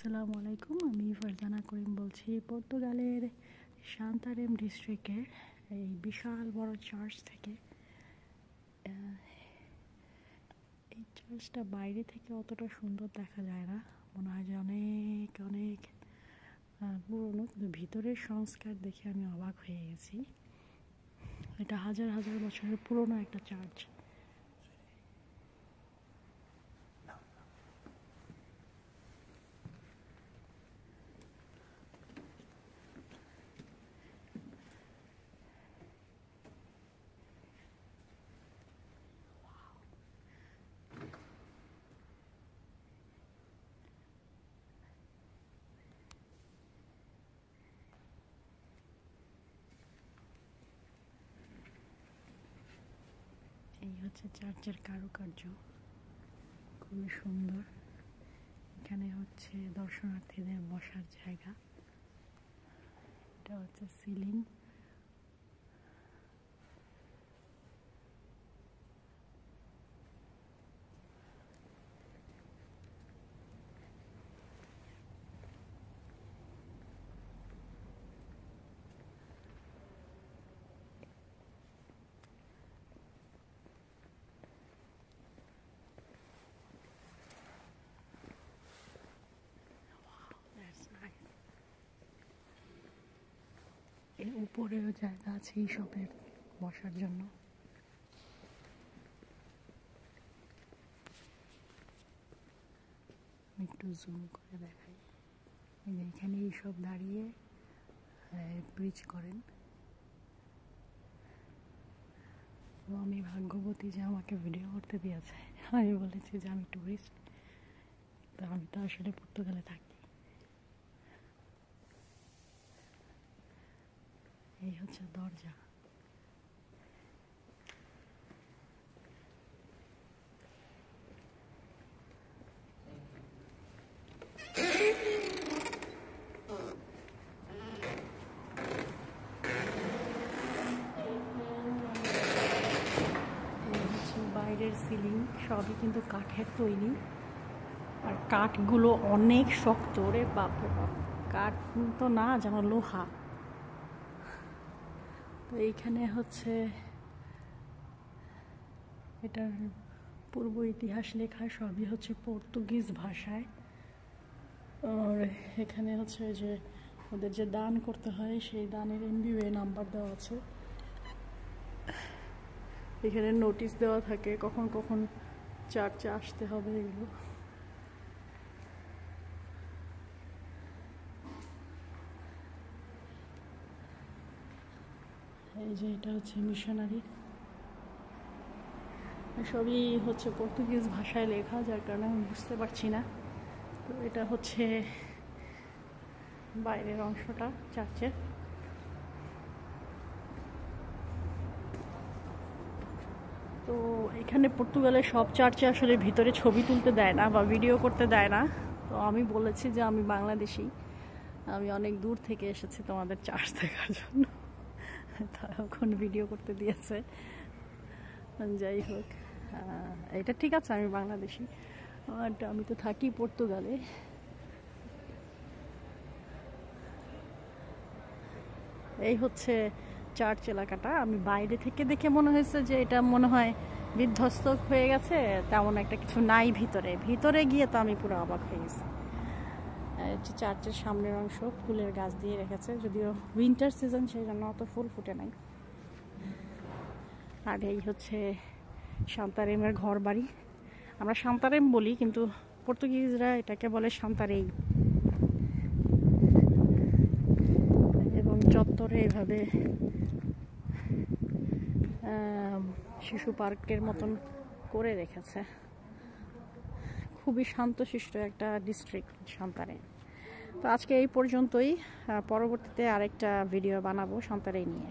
আসসালামু আলাইকুম, আমি ফারজানা করিম বলছি পর্তুগালের সান্তারেম ডিস্ট্রিক্টের এই বিশাল বড় চার্চ থেকে। এই চার্চটা বাইরে থেকে অতটা সুন্দর দেখা যায় না, মনে হয় যে অনেক অনেক পুরনো, কিন্তু ভিতরের সংস্কার দেখে আমি অবাক হয়ে গেছি। এটা হাজার হাজার বছরের পুরনো একটা চার্চ। এই হচ্ছে চার্চের কারুকার্য, খুবই সুন্দর। এখানে হচ্ছে দর্শনার্থীদের বসার জায়গা। এটা হচ্ছে সিলিং। এর উপরেও জায়গা আছে এইসবের বসার জন্য। একটু জুম করে দেখাই। এখানে এইসব দাঁড়িয়ে ব্রিজ করেন। আমি ভাগ্যবতী যে আমাকে ভিডিও করতে দিয়েছে। আমি বলেছি যে আমি টুরিস্ট, তো আমি তো আসলে পর্তুগালে থাকি। এই হচ্ছে দরজা। বাইরের সিলিং সবই কিন্তু কাঠের তৈরি, আর কাঠগুলো অনেক শক্ত রে বাপরে বাপ। কাঠ তো না, যেন লোহা। তো এইখানে হচ্ছে এটার পূর্ব ইতিহাস লেখা, সবই হচ্ছে পর্তুগিজ ভাষায়। আর এখানে হচ্ছে যে ওদের যে দান করতে হয় সেই দানের এমবিওএ নাম্বার দেওয়া আছে। এখানে নোটিশ দেওয়া থাকে কখন কখন চার্চে আসতে হবে এগুলো। এই যে এটা হচ্ছে মিশনারি, সবই হচ্ছে পর্তুগিজ ভাষায় লেখা, যার কারণে আমি বুঝতে পারছি না। তো এটা হচ্ছে বাইরের অংশটা চার্চের। তো এখানে পর্তুগালের সব চার্চে আসলে ভিতরে ছবি তুলতে দেয় না বা ভিডিও করতে দেয় না। তো আমি বলেছি যে আমি বাংলাদেশি, আমি অনেক দূর থেকে এসেছি তোমাদের চার্চ দেখার জন্য। তারা এখন ভিডিও করতে দিয়েছে। যাই হোক, এটা ঠিক আছে, আমি বাংলাদেশি, বাট আমি তো থাকি পর্তুগালে। এই হচ্ছে চার্চ এলাকাটা। আমি বাইরে থেকে দেখে মনে হয়েছে যে এটা মনে হয় বিধ্বস্ত হয়ে গেছে, তেমন একটা কিছু নাই ভিতরে। ভিতরে গিয়ে তো আমি পুরো অবাক হয়ে গেছি। চার্চের সামনের অংশ ফুলের গাছ দিয়ে রেখেছে, যদিও উইন্টার সিজন, সেই জন্য অত ফুল ফুটে নাই। আর এই হচ্ছে সান্তারেমের ঘর বাড়ি। আমরা সান্তারেম বলি, কিন্তু পর্তুগিজরা এটাকে বলে সান্তারেই। এবং চত্বরে এভাবে শিশু পার্কের মতন করে রেখেছে। খুবই শান্তশিষ্ট একটা ডিস্ট্রিক্ট সান্তারেম। তো আজকে এই পর্যন্তই। পরবর্তীতে আরেকটা ভিডিও বানাবো সান্তারেই নিয়ে।